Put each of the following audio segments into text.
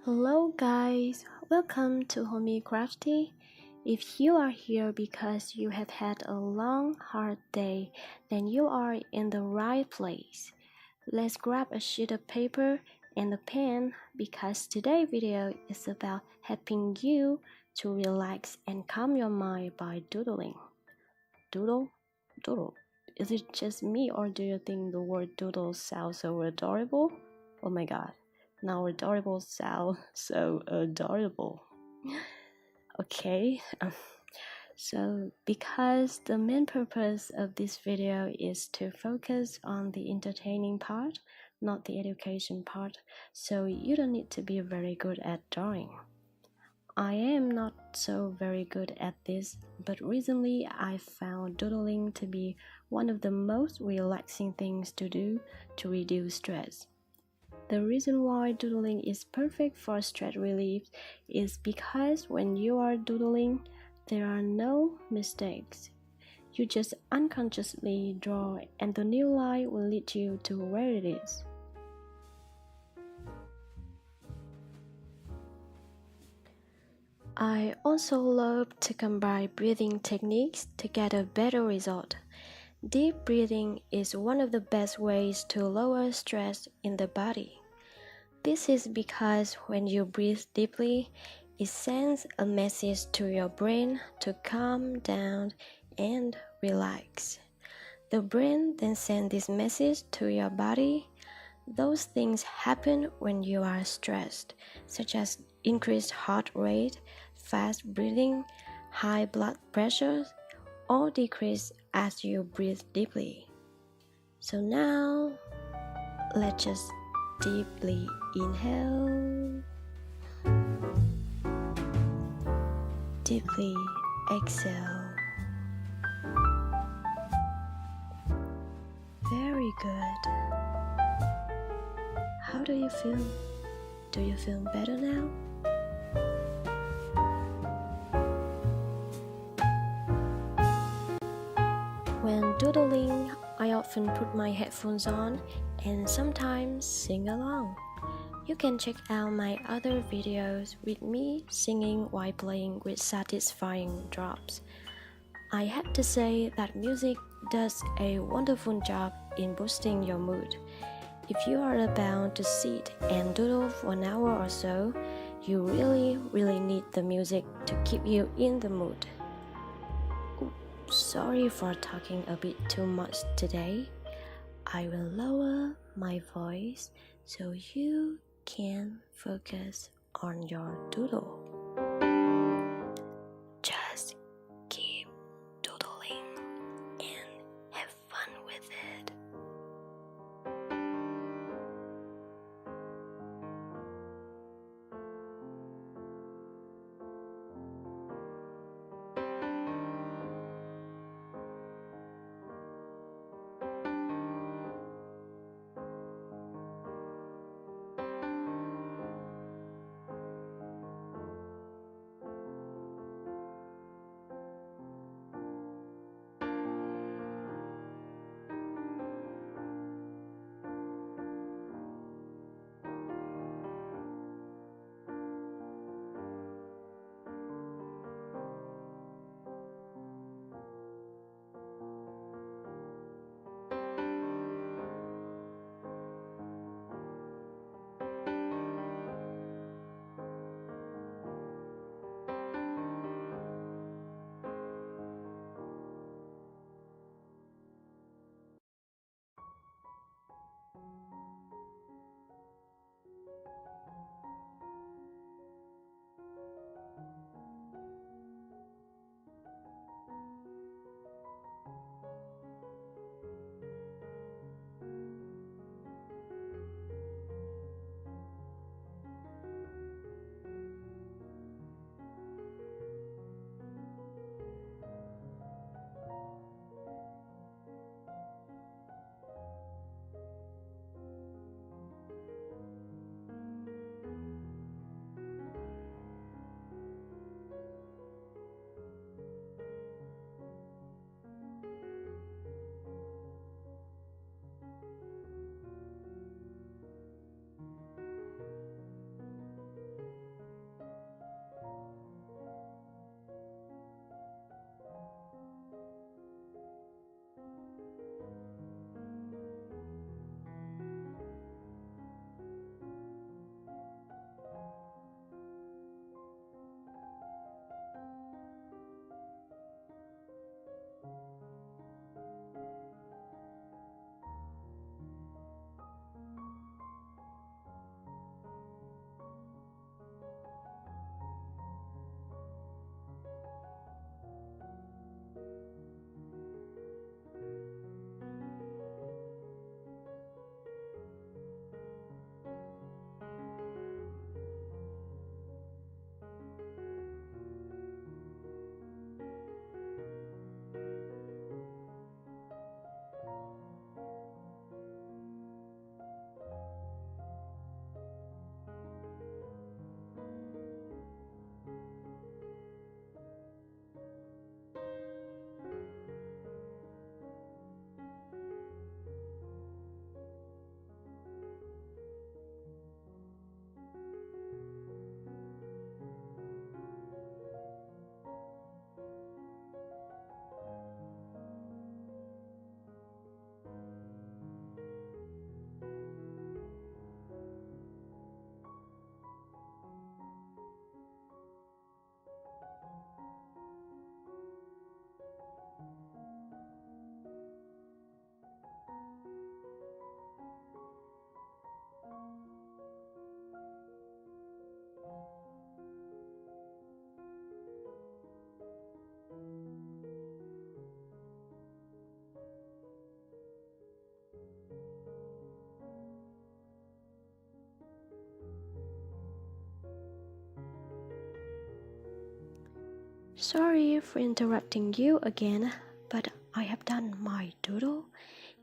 Hello guys, welcome to Homie Crafty. If you are here because you have had a long, hard day, then you are in the right place. Let's grab a sheet of paper and a pen because today's video is about helping you to relax and calm your mind by doodling. Doodle? Doodle. Is it just me or do you think the word doodle sounds so adorable? Oh my god. Now adorable sound so adorable. Okay, so because the main purpose of this video is to focus on the entertaining part, not the education part, so you don't need to be very good at drawing. I am not so very good at this, but recently I found doodling to be one of the most relaxing things to do to reduce stress. The reason why doodling is perfect for stress relief is because when you are doodling, there are no mistakes. You just unconsciously draw and the new line will lead you to where it is. I also love to combine breathing techniques to get a better result. Deep breathing is one of the best ways to lower stress in the body. This is because when you breathe deeply, it sends a message to your brain to calm down and relax. The brain then sends this message to your body. Those things happen when you are stressed, such as increased heart rate, fast breathing, high blood pressure, all decrease as you breathe deeply. So now, let's just deeply inhale, deeply exhale. Very good. How do you feel? Do you feel better now? When doodling, I often put my headphones on and sometimes sing along. You can check out my other videos with me singing while playing with satisfying drops. I have to say that music does a wonderful job in boosting your mood. If you are about to sit and doodle for an hour or so, you really need the music to keep you in the mood. Sorry for talking a bit too much today. I will lower my voice so you can focus on your doodle. Just keep doodling and have fun with it. Sorry for interrupting you again, but I have done my doodle.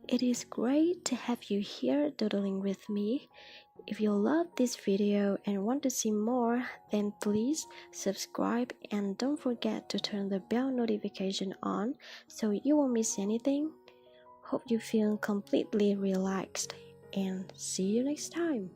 It is great to have you here doodling with me. If you love this video and want to see more, then please subscribe and don't forget to turn the bell notification on so you won't miss anything. Hope you feel completely relaxed and see you next time.